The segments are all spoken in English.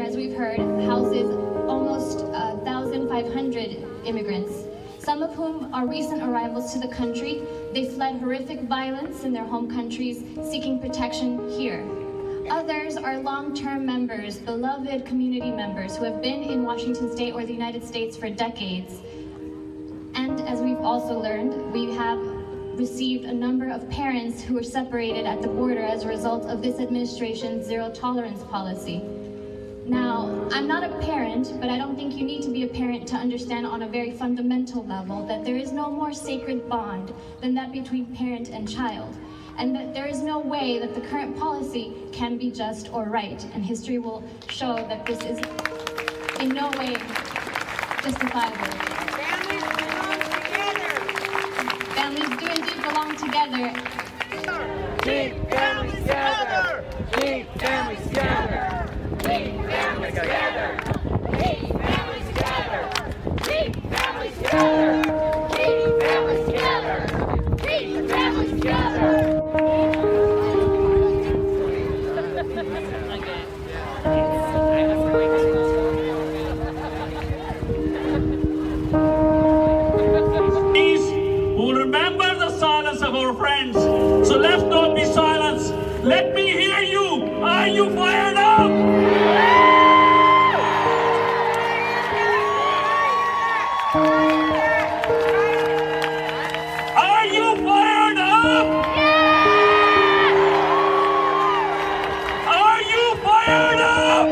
as we've heard, houses almost 1,500 immigrants, some of whom are recent arrivals to the country. They fled horrific violence in their home countries, seeking protection here. Others are long-term members, beloved community members who have been in Washington State or the United States for decades. And as we've also learned, we have received a number of parents who were separated at the border as a result of this administration's zero-tolerance policy. Now, I'm not a parent, but I don't think you need to be a parent to understand on a very fundamental level that there is no more sacred bond than that between parent and child, and that there is no way that the current policy can be just or right, and history will show that this is in no way justifiable. Families do indeed belong together. Keep families together! Keep families together! Keep families together! Keep families together! Keep families together! Keep families together! Keep families together! Our friends, so let's not be silent. Let me hear you. Are you fired up? Are you fired up? Are you fired up?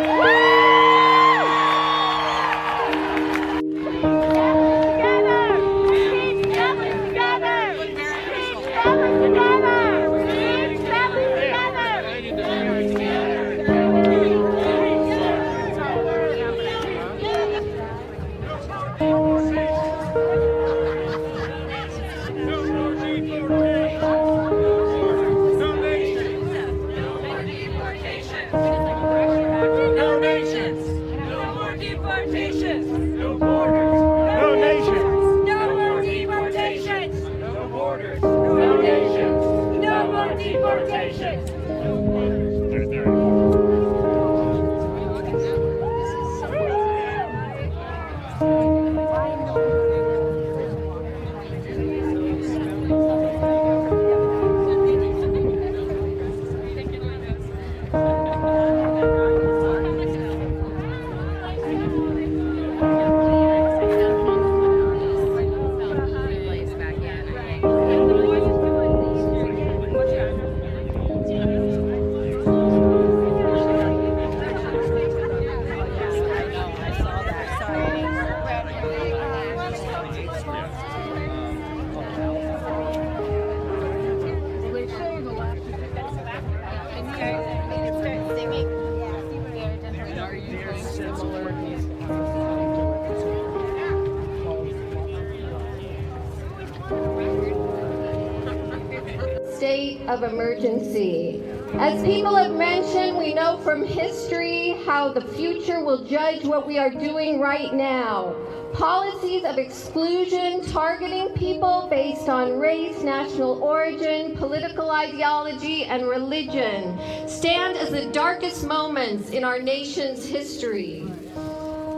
State of emergency. As people have mentioned, we know from history how the future will judge what we are doing right now. Policies of exclusion targeting people based on race, national origin, political ideology, and religion stand as the darkest moments in our nation's history.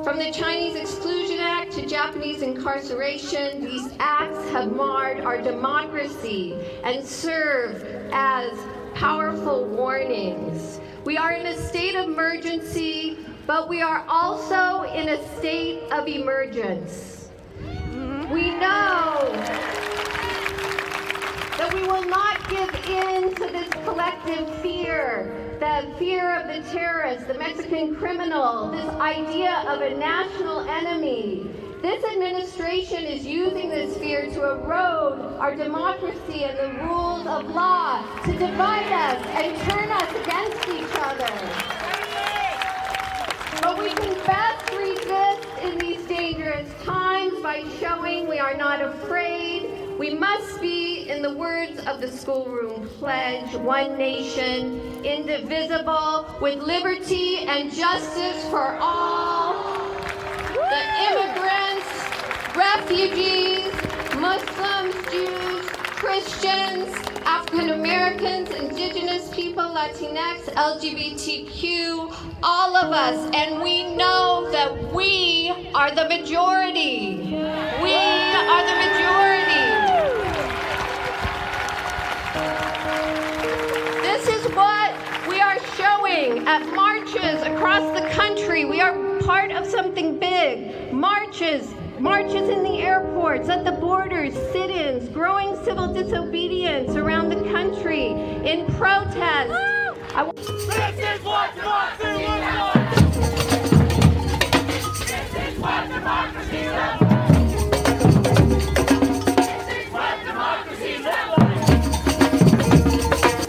From the Chinese Exclusion Act to Japanese incarceration, these acts have marred our democracy and serve as powerful warnings. We are in a state of emergency, but we are also in a state of emergence. We know that we will not give in to this collective fear, the fear of the terrorist, the Mexican criminal, this idea of a national enemy. This administration is using this fear to erode our democracy and the rules of law, to divide us and turn us against each other. But we can best resist in these dangerous times by showing we are not afraid. We must be, in the words of the schoolroom pledge, one nation, indivisible, with liberty and justice for all. The immigrants, refugees, Muslims, Jews, Christians, African Americans, Americans, Indigenous people, Latinx, LGBTQ, all of us, and we know that we are the majority. We are the majority. This is what we are showing at marches across the country. We are part of something big. Marches in the airports, at the borders, sit-ins, growing civil disobedience around the country, in protest. This is what democracy looks like! This is what democracy looks like! This is what democracy looks like!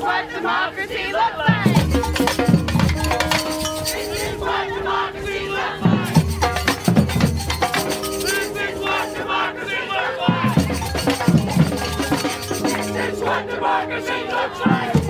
What democracy looks like! This is what democracy looks like! This is what democracy looks like! This is what democracy looks like!